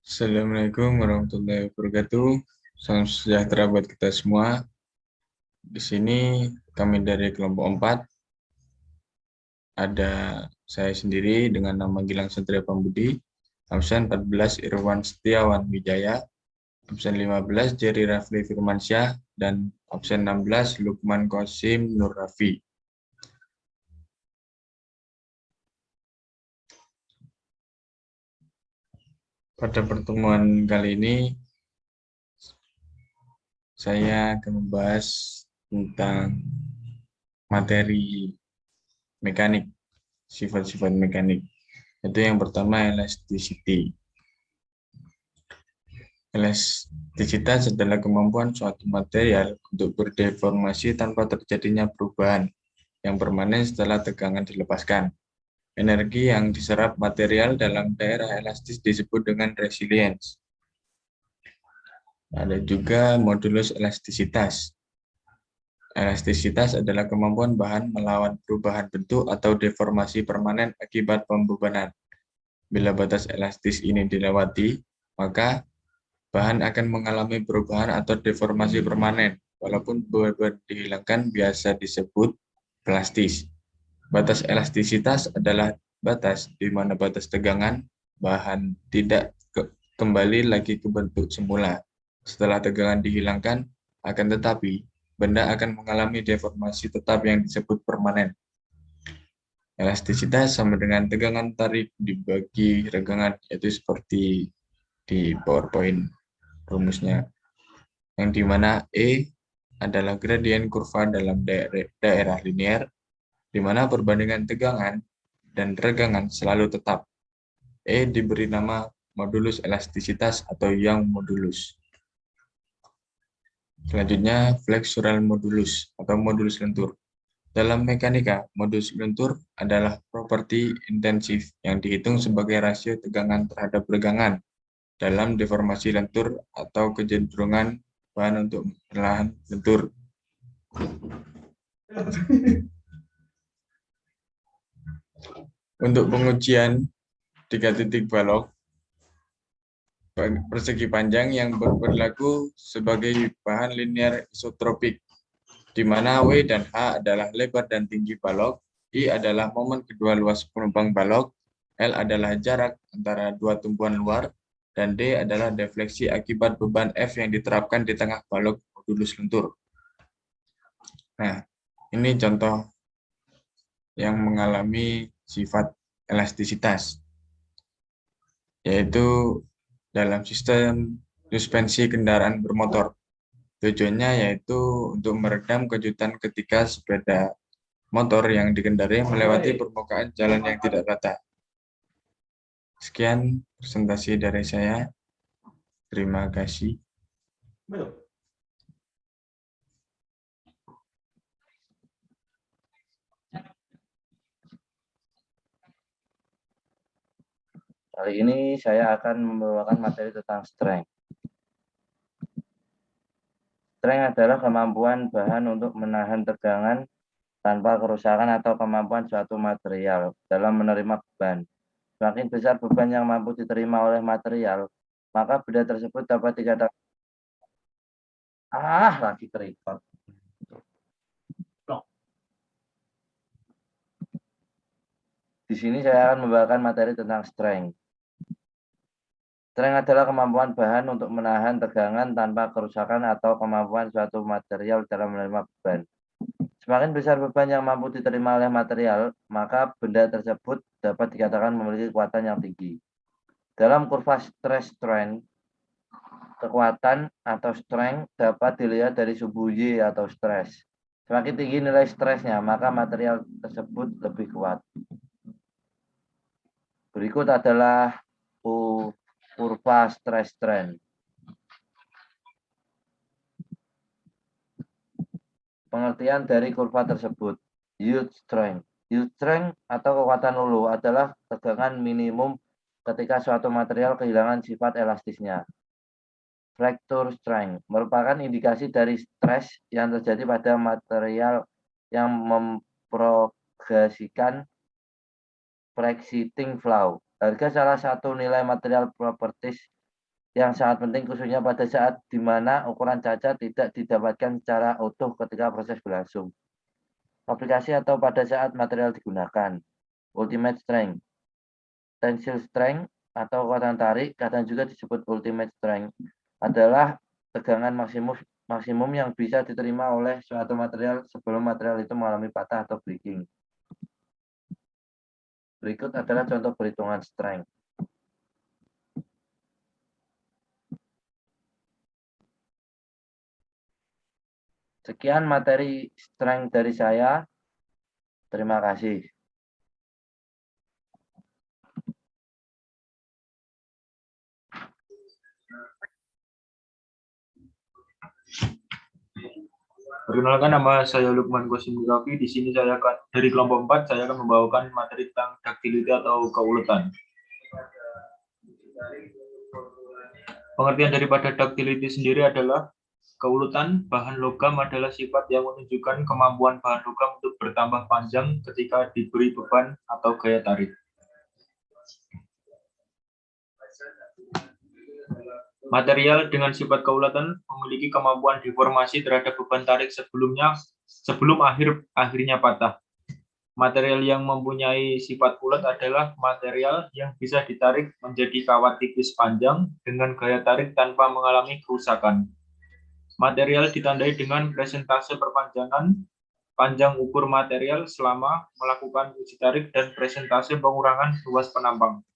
Assalamualaikum warahmatullahi wabarakatuh. Salam sejahtera buat kita semua. Di sini kami dari kelompok 4. Ada saya sendiri dengan nama Gilang Satria Pambudi, absen 14 Irwan Setiawan Wijaya, absen 15 Jerry Rafli Firmansyah, dan absen 16 Lukman Qasim Nur Rafi. Pada pertemuan kali ini, saya akan membahas tentang materi mekanik, sifat-sifat mekanik. Itu yang pertama, elasticity. Elastisitas adalah kemampuan suatu material untuk berdeformasi tanpa terjadinya perubahan yang permanen setelah tegangan dilepaskan. Energi yang diserap material dalam daerah elastis disebut dengan resilience. Ada juga modulus elastisitas. Elastisitas adalah kemampuan bahan melawan perubahan bentuk atau deformasi permanen akibat pembebanan. Bila batas elastis ini dilewati, maka bahan akan mengalami perubahan atau deformasi permanen. Walaupun beban dihilangkan biasa disebut plastis. Batas elastisitas adalah batas di mana batas tegangan bahan tidak kembali lagi ke bentuk semula. Setelah tegangan dihilangkan, akan tetapi benda akan mengalami deformasi tetap yang disebut permanen. Elastisitas sama dengan tegangan tarik dibagi regangan, yaitu seperti di PowerPoint rumusnya, yang dimana E adalah gradien kurva dalam daerah linear, di mana perbandingan tegangan dan regangan selalu tetap. E diberi nama modulus elastisitas atau Young modulus. Selanjutnya, flexural modulus atau modulus lentur. Dalam mekanika, modulus lentur adalah properti intensif yang dihitung sebagai rasio tegangan terhadap regangan dalam deformasi lentur atau kecenderungan bahan untuk perlahan lentur. Untuk pengujian 3 titik balok persegi panjang yang berlaku sebagai bahan linear isotropik, di mana W dan H adalah lebar dan tinggi balok, I adalah momen kedua luas penumpang balok, L adalah jarak antara dua tumpuan luar, dan D adalah defleksi akibat beban F yang diterapkan di tengah balok modulus lentur. Nah, ini contoh yang mengalami sifat elastisitas, yaitu dalam sistem suspensi kendaraan bermotor. Tujuannya yaitu untuk meredam kejutan ketika sepeda motor yang dikendarai melewati permukaan jalan yang tidak rata. Sekian presentasi dari saya. Terima kasih. Kali ini saya akan membawakan materi tentang strength. Strength adalah kemampuan bahan untuk menahan tegangan tanpa kerusakan atau kemampuan suatu material dalam menerima beban. Semakin besar beban yang mampu diterima oleh material, maka benda tersebut dapat dikatakan lagi terikat. Di sini saya akan membawakan materi tentang strength. Strength adalah kemampuan bahan untuk menahan tegangan tanpa kerusakan atau kemampuan suatu material dalam menerima beban. Semakin besar beban yang mampu diterima oleh material, maka benda tersebut dapat dikatakan memiliki kekuatan yang tinggi. Dalam kurva stress-strain, kekuatan atau strength dapat dilihat dari suhu Y atau stres. Semakin tinggi nilai stresnya, maka material tersebut lebih kuat. Berikut adalah kurva stress-strain. Pengertian dari kurva tersebut. Yield strength. Yield strength atau kekuatan ulu adalah tegangan minimum ketika suatu material kehilangan sifat elastisnya. Fracture strength merupakan indikasi dari stres yang terjadi pada material yang memprogasikan fractioning flow. Harga salah satu nilai material properties yang sangat penting khususnya pada saat di mana ukuran cacat tidak didapatkan secara utuh ketika proses berlangsung. Aplikasi atau pada saat material digunakan. Ultimate strength. Tensile strength atau kekuatan tarik, kadang juga disebut ultimate strength, adalah tegangan maksimum yang bisa diterima oleh suatu material sebelum material itu mengalami patah atau breaking. Berikut adalah contoh perhitungan strength. Sekian materi strength dari saya. Terima kasih. Perkenalkan, nama saya Lukman Qasim Rafi. Di sini saya akan dari kelompok 4 saya akan membawakan materi tentang ductility atau keuletan. Pengertian daripada ductility sendiri adalah keuletan bahan logam adalah sifat yang menunjukkan kemampuan bahan logam untuk bertambah panjang ketika diberi beban atau gaya tarik. Material dengan sifat keuletan memiliki kemampuan deformasi terhadap beban tarik sebelum akhirnya patah. Material yang mempunyai sifat ulet adalah material yang bisa ditarik menjadi kawat tipis panjang dengan gaya tarik tanpa mengalami kerusakan. Material ditandai dengan presentase perpanjangan panjang ukur material selama melakukan uji tarik dan presentase pengurangan ruas penampang.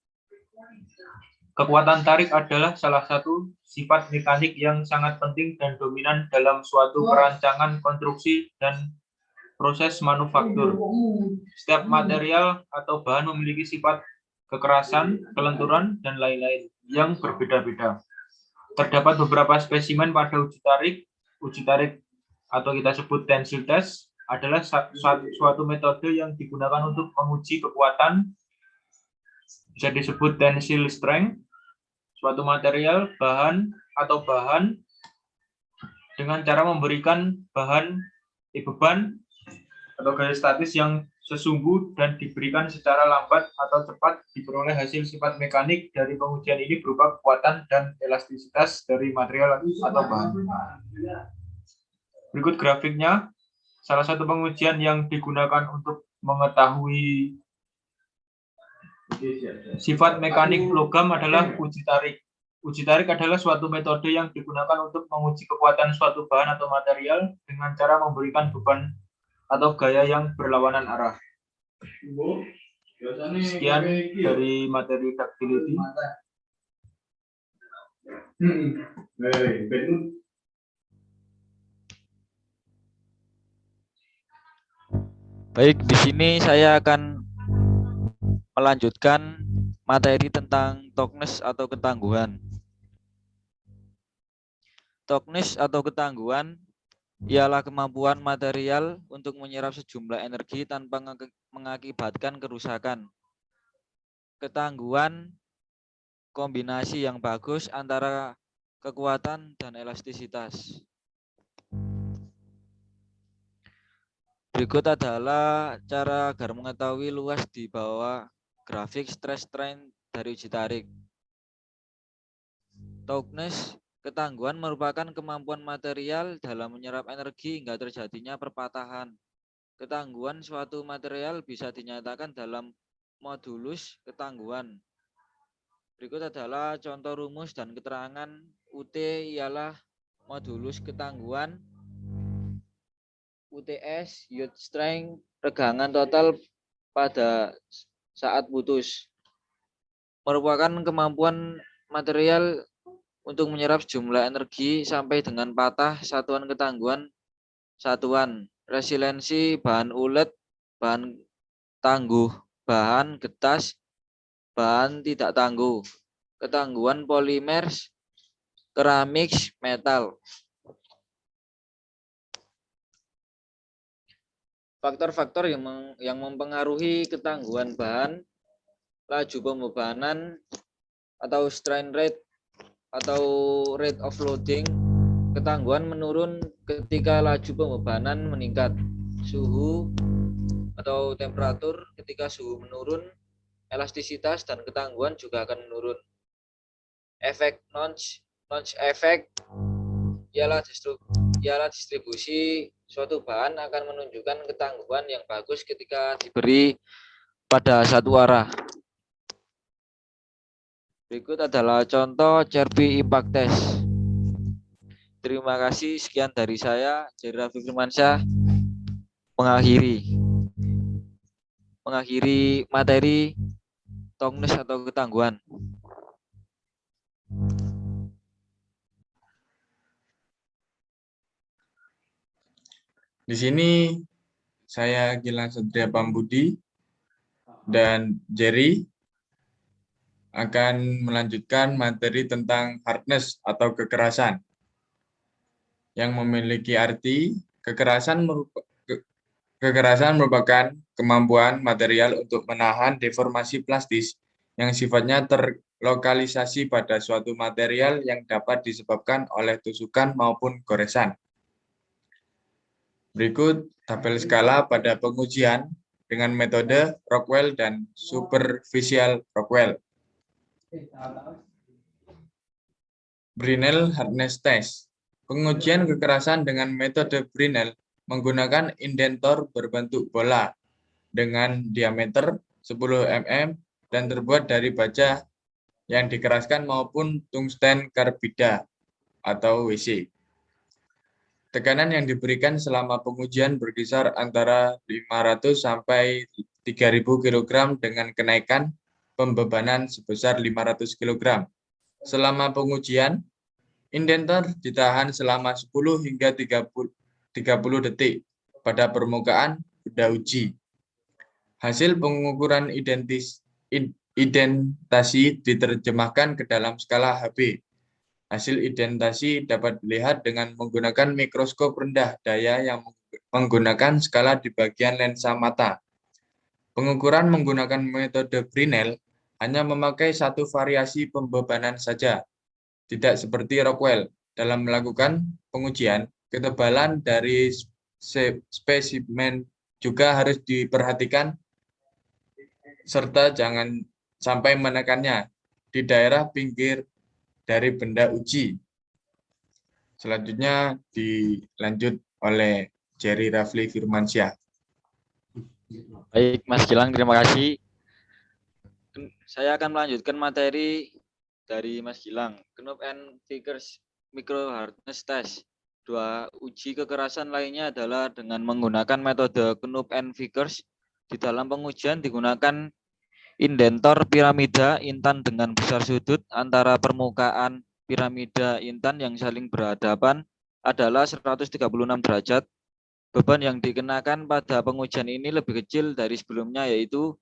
Kekuatan tarik adalah salah satu sifat mekanik yang sangat penting dan dominan dalam suatu perancangan konstruksi dan proses manufaktur. Setiap material atau bahan memiliki sifat kekerasan, kelenturan, dan lain-lain yang berbeda-beda. Terdapat beberapa spesimen pada uji tarik. Uji tarik atau kita sebut tensile test adalah suatu metode yang digunakan untuk menguji kekuatan, bisa disebut tensile strength, suatu material, bahan dengan cara memberikan beban atau gaya statis yang sesungguh dan diberikan secara lambat atau cepat. Diperoleh hasil sifat mekanik dari pengujian ini berupa kekuatan dan elastisitas dari material atau bahan. Berikut grafiknya. Salah satu pengujian yang digunakan untuk mengetahui sifat mekanik logam adalah uji tarik. Uji tarik adalah suatu metode yang digunakan untuk menguji kekuatan suatu bahan atau material dengan cara memberikan beban atau gaya yang berlawanan arah. Sekian dari materi ductility. Baik, di sini saya akan melanjutkan materi tentang toughness atau ketangguhan. Toughness atau ketangguhan ialah kemampuan material untuk menyerap sejumlah energi tanpa mengakibatkan kerusakan. Ketangguhan kombinasi yang bagus antara kekuatan dan elastisitas. Berikut adalah cara agar mengetahui luas di bawah grafik stress strain dari uji tarik. Toughness, ketangguhan merupakan kemampuan material dalam menyerap energi hingga terjadinya perpatahan. Ketangguhan suatu material bisa dinyatakan dalam modulus ketangguhan. Berikut adalah contoh rumus dan keterangan UT ialah modulus ketangguhan UTS, yield strength, regangan total pada saat putus. Merupakan kemampuan material untuk menyerap jumlah energi sampai dengan patah satuan ketangguhan satuan. Resiliensi bahan ulet, bahan tangguh, bahan getas, bahan tidak tangguh. Ketangguhan polimer, keramik, metal. Faktor-faktor yang mempengaruhi ketangguhan bahan, laju pembebanan atau strain rate atau rate of loading. Ketangguhan menurun ketika laju pembebanan meningkat. Suhu atau temperatur ketika suhu menurun, elastisitas dan ketangguhan juga akan menurun. Efek notch efek ialah distribusi suatu bahan akan menunjukkan ketangguhan yang bagus ketika diberi pada satu arah. Berikut adalah contoh Cherpi Impact Test. Terima kasih, sekian dari saya, Jerry Raffi Firmansyah, mengakhiri materi tongness atau ketangguhan. Di sini saya Gilang Satria Pambudi dan Jerry akan melanjutkan materi tentang hardness atau kekerasan yang memiliki arti kekerasan merupakan kemampuan material untuk menahan deformasi plastis yang sifatnya terlokalisasi pada suatu material yang dapat disebabkan oleh tusukan maupun goresan. Berikut tabel skala pada pengujian dengan metode Rockwell dan superficial Rockwell. Brinell Hardness Test. Pengujian kekerasan dengan metode Brinell menggunakan indentor berbentuk bola dengan diameter 10 mm dan terbuat dari baja yang dikeraskan maupun tungsten karbida atau WC. Tekanan yang diberikan selama pengujian berkisar antara 500 sampai 3.000 kg dengan kenaikan pembebanan sebesar 500 kg. Selama pengujian, indentor ditahan selama 10 hingga 30 detik pada permukaan benda uji. Hasil pengukuran identasi diterjemahkan ke dalam skala HB. Hasil identasi dapat dilihat dengan menggunakan mikroskop rendah daya yang menggunakan skala di bagian lensa mata. Pengukuran menggunakan metode Brinell hanya memakai satu variasi pembebanan saja. Tidak seperti Rockwell, dalam melakukan pengujian, ketebalan dari spesimen juga harus diperhatikan serta jangan sampai menekannya di daerah pinggir dari benda uji. Selanjutnya dilanjut oleh Jerry Rafli Firmansyah. Baik, Mas Gilang, terima kasih. Saya akan melanjutkan materi dari Mas Gilang. Knup and Vickers Micro Hardness Test. Dua uji kekerasan lainnya adalah dengan menggunakan metode Knup and Vickers. Di dalam pengujian digunakan indentor piramida intan dengan besar sudut antara permukaan piramida intan yang saling berhadapan adalah 136 derajat. Beban yang dikenakan pada pengujian ini lebih kecil dari sebelumnya, yaitu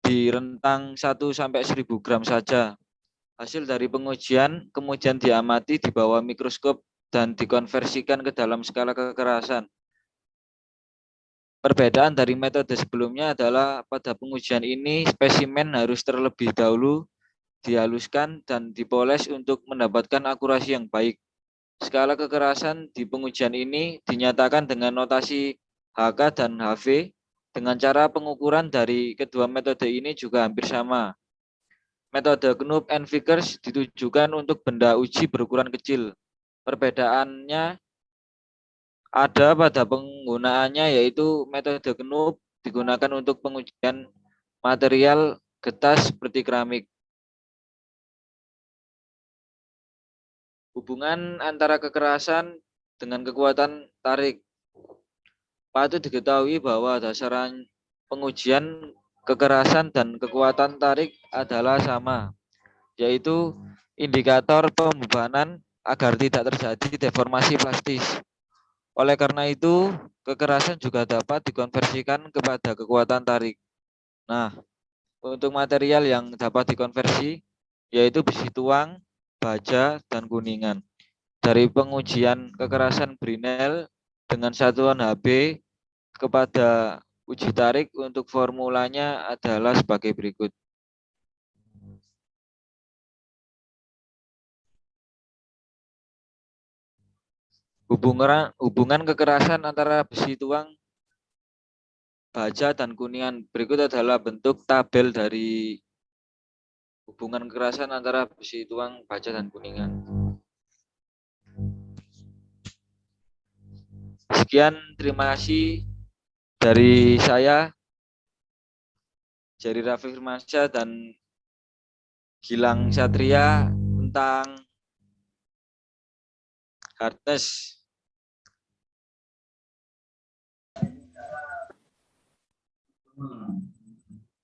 di rentang 1 sampai 1000 gram saja. Hasil dari pengujian kemudian diamati di bawah mikroskop dan dikonversikan ke dalam skala kekerasan. Perbedaan dari metode sebelumnya adalah pada pengujian ini spesimen harus terlebih dahulu dihaluskan dan dipoles untuk mendapatkan akurasi yang baik. Skala kekerasan di pengujian ini dinyatakan dengan notasi HK dan HV. Dengan cara pengukuran dari kedua metode ini juga hampir sama. Metode Knup and Vickers ditujukan untuk benda uji berukuran kecil. Perbedaannya ada pada penggunaannya, yaitu metode Knup digunakan untuk pengujian material getas seperti keramik. Hubungan antara kekerasan dengan kekuatan tarik. Patut diketahui bahwa dasaran pengujian kekerasan dan kekuatan tarik adalah sama, yaitu indikator pembebanan agar tidak terjadi deformasi plastis. Oleh karena itu, kekerasan juga dapat dikonversikan kepada kekuatan tarik. Nah, untuk material yang dapat dikonversi, yaitu besi tuang, baja, dan kuningan. Dari pengujian kekerasan Brinell dengan satuan HB kepada uji tarik, untuk formulanya adalah sebagai berikut. Hubungan kekerasan antara besi tuang, baja, dan kuningan. Berikut adalah bentuk tabel dari hubungan kekerasan antara besi tuang, baja, dan kuningan. Sekian, terima kasih dari saya, Jerry Raffi Firmansyah dan Gilang Satria tentang hardness.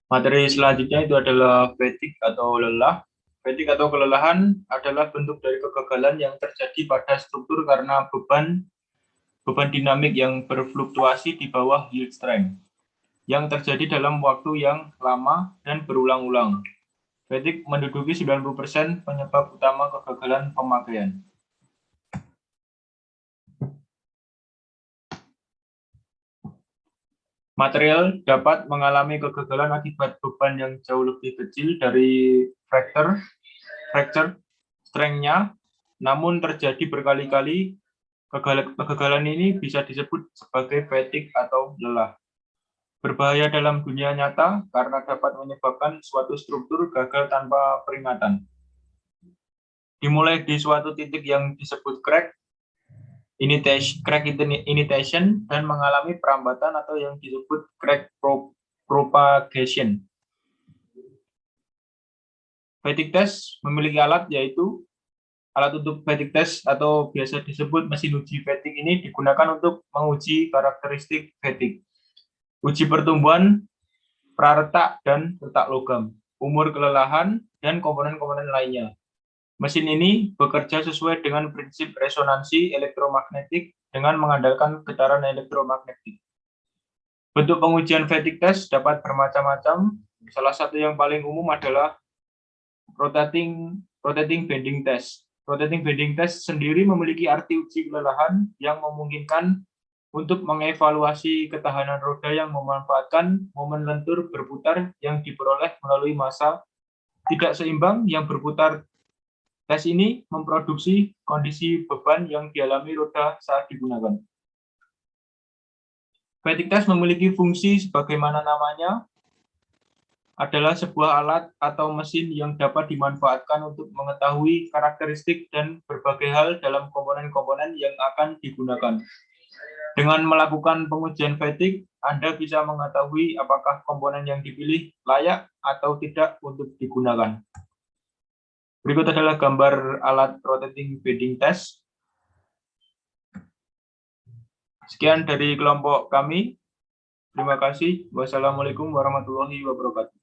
Materi selanjutnya itu adalah fatigue atau lelah. Fatigue atau kelelahan adalah bentuk dari kegagalan yang terjadi pada struktur karena beban dinamik yang berfluktuasi di bawah yield strength yang terjadi dalam waktu yang lama dan berulang-ulang. Fatigue menduduki 90% penyebab utama kegagalan pemakaian. Material dapat mengalami kegagalan akibat beban yang jauh lebih kecil dari fracture strength-nya, namun terjadi berkali-kali. Kegagalan ini bisa disebut sebagai fatigue atau lelah. Berbahaya dalam dunia nyata karena dapat menyebabkan suatu struktur gagal tanpa peringatan. Dimulai di suatu titik yang disebut crack initiation dan mengalami perambatan atau yang disebut crack propagation. Fatigue test memiliki alat, yaitu alat untuk fatigue test atau biasa disebut mesin uji fatigue ini digunakan untuk menguji karakteristik fatigue, uji pertumbuhan praretak dan retak logam, umur kelelahan, dan komponen-komponen lainnya. Mesin ini bekerja sesuai dengan prinsip resonansi elektromagnetik dengan mengandalkan getaran elektromagnetik. Bentuk pengujian fatigue test dapat bermacam-macam. Salah satu yang paling umum adalah rotating bending test. Rotating bending test sendiri memiliki arti uji kelelahan yang memungkinkan untuk mengevaluasi ketahanan roda yang memanfaatkan momen lentur berputar yang diperoleh melalui massa tidak seimbang yang berputar. Tes ini memproduksi kondisi beban yang dialami roda saat digunakan. Fatigue test memiliki fungsi sebagaimana namanya, adalah sebuah alat atau mesin yang dapat dimanfaatkan untuk mengetahui karakteristik dan berbagai hal dalam komponen-komponen yang akan digunakan. Dengan melakukan pengujian fatigue, Anda bisa mengetahui apakah komponen yang dipilih layak atau tidak untuk digunakan. Berikut adalah gambar alat rotating bending test. Sekian dari kelompok kami. Terima kasih. Wassalamualaikum warahmatullahi wabarakatuh.